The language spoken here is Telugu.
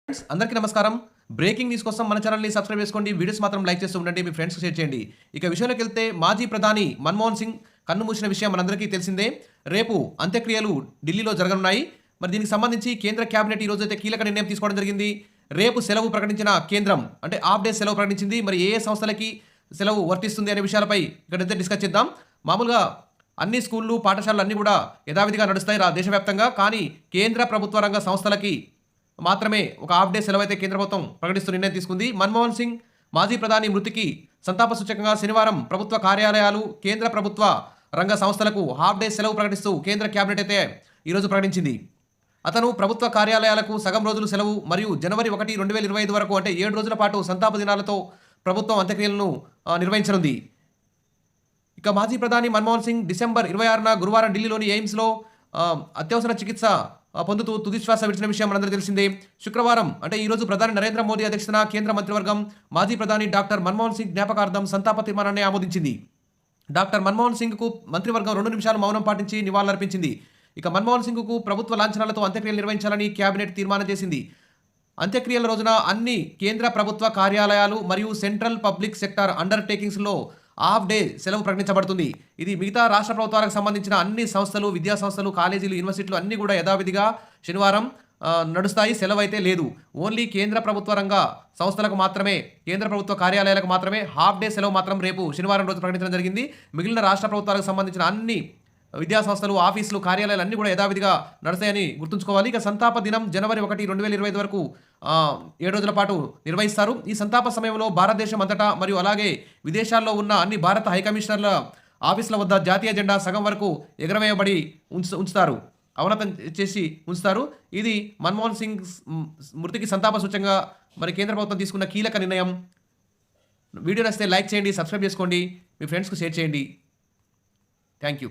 అందరికీ నమస్కారం. బ్రేకింగ్ న్యూస్ కోసం మన ఛానల్‌ని సబ్స్క్రైబ్ చేసుకోండి. వీడియోస్ మాత్రం లైక్ చేస్తూ ఉండండి. మీ ఫ్రెండ్స్‌కి షేర్ చేయండి. ఇక విషయంలోకెళ్తే మాజీ ప్రధాని మన్మోహన్ సింగ్ కన్నుమూసిన విషయం మనందరికీ తెలిసిందే. రేపు అంత్యక్రియలు ఢిల్లీలో జరగనున్నాయి. మరి దీనికి సంబంధించి కేంద్ర క్యాబినెట్ ఈ రోజైతే కీలక నిర్ణయం తీసుకోవడం జరిగింది. రేపు సెలవు ప్రకటించిన కేంద్రం అంటే హాఫ్ డే సెలవు ప్రకటించింది. మరి ఏ సంస్థలకి సెలవు వర్తిస్తుంది అనే విషయాలపై ఇక్కడైతే డిస్కస్ చేద్దాం. మామూలుగా అన్ని స్కూళ్ళు, పాఠశాలలు అన్నీ కూడా యథావిధిగా నడుస్తాయి దేశవ్యాప్తంగా. కానీ కేంద్ర ప్రభుత్వ రంగ సంస్థలకి మాత్రమే ఒక హాఫ్ డే సెలవు అయితే కేంద్ర ప్రభుత్వం ప్రకటిస్తూ నిర్ణయం తీసుకుంది. మన్మోహన్ సింగ్ మాజీ ప్రధాని మృతికి సంతాప సూచకంగా శనివారం ప్రభుత్వ కార్యాలయాలు, కేంద్ర ప్రభుత్వ రంగ సంస్థలకు హాఫ్ డే సెలవు ప్రకటిస్తూ కేంద్ర క్యాబినెట్ అయితే ఈరోజు ప్రకటించింది. అతను ప్రభుత్వ కార్యాలయాలకు సగం రోజులు సెలవు మరియు జనవరి 1, 2025 వరకు అంటే 7 రోజుల పాటు సంతాప దినాలతో ప్రభుత్వం అంత్యక్రియలను నిర్వహించనుంది. ఇక మాజీ ప్రధాని మన్మోహన్ సింగ్ డిసెంబర్ 26న గురువారం ఢిల్లీలోని ఎయిమ్స్లో అత్యవసర చికిత్స పొందుతూ తుదిశ్వాస విడిచిన విషయం మనందరికీ తెలిసిందే. శుక్రవారం అంటే ఈరోజు ప్రధాని నరేంద్ర మోదీ అధ్యక్షతన కేంద్ర మంత్రివర్గం మాజీ ప్రధాని డాక్టర్ మన్మోహన్ సింగ్ జ్ఞాపకార్థం సంతాప తీర్మానాన్ని ఆమోదించింది. డాక్టర్ మన్మోహన్ సింగ్కు మంత్రివర్గం 2 నిమిషాలు మౌనం పాటించి నివాళులర్పించింది. ఇక మన్మోహన్ సింగ్కు ప్రభుత్వ లాంఛనాలతో అంత్యక్రియలు నిర్వహించాలని కేబినెట్ తీర్మానం చేసింది. అంత్యక్రియల రోజున అన్ని కేంద్ర ప్రభుత్వ కార్యాలయాలు మరియు సెంట్రల్ పబ్లిక్ సెక్టార్ అండర్టేకింగ్స్లో హాఫ్ డే సెలవు ప్రకటించబడుతుంది. ఇది మిగతా రాష్ట్ర ప్రభుత్వాలకు సంబంధించిన అన్ని సంస్థలు, విద్యా సంస్థలు, కాలేజీలు, యూనివర్సిటీలు అన్నీ కూడా యథావిధిగా శనివారం నడుస్తాయి. సెలవు అయితే లేదు. ఓన్లీ కేంద్ర ప్రభుత్వ రంగ సంస్థలకు మాత్రమే, కేంద్ర ప్రభుత్వ కార్యాలయాలకు మాత్రమే హాఫ్ డే సెలవు మాత్రం రేపు శనివారం రోజు ప్రకటించడం జరిగింది. మిగిలిన రాష్ట్ర ప్రభుత్వాలకు సంబంధించిన అన్ని విద్యా సంస్థలు, ఆఫీసులు, కార్యాలయాలు అన్నీ కూడా యథావిధిగా నడుస్తాయని గుర్తుంచుకోవాలి. ఇక సంతాప దినం జనవరి 1, 2025 వరకు 7 రోజుల పాటు నిర్వహిస్తారు. ఈ సంతాప సమయంలో భారతదేశం అంతటా మరియు అలాగే విదేశాల్లో ఉన్న అన్ని భారత హైకమిషనర్ల ఆఫీసుల వద్ద జాతీయ జెండా సగం వరకు ఎగరవేయబడి ఉంచుతారు, అవనతం చేసి ఉంచుతారు. ఇది మన్మోహన్ సింగ్ మృతికి సంతాప సూచంగా మరి కేంద్ర ప్రభుత్వం తీసుకున్న కీలక నిర్ణయం. వీడియో నచ్చితే లైక్ చేయండి, సబ్స్క్రైబ్ చేసుకోండి, మీ ఫ్రెండ్స్కు షేర్ చేయండి. Thank you.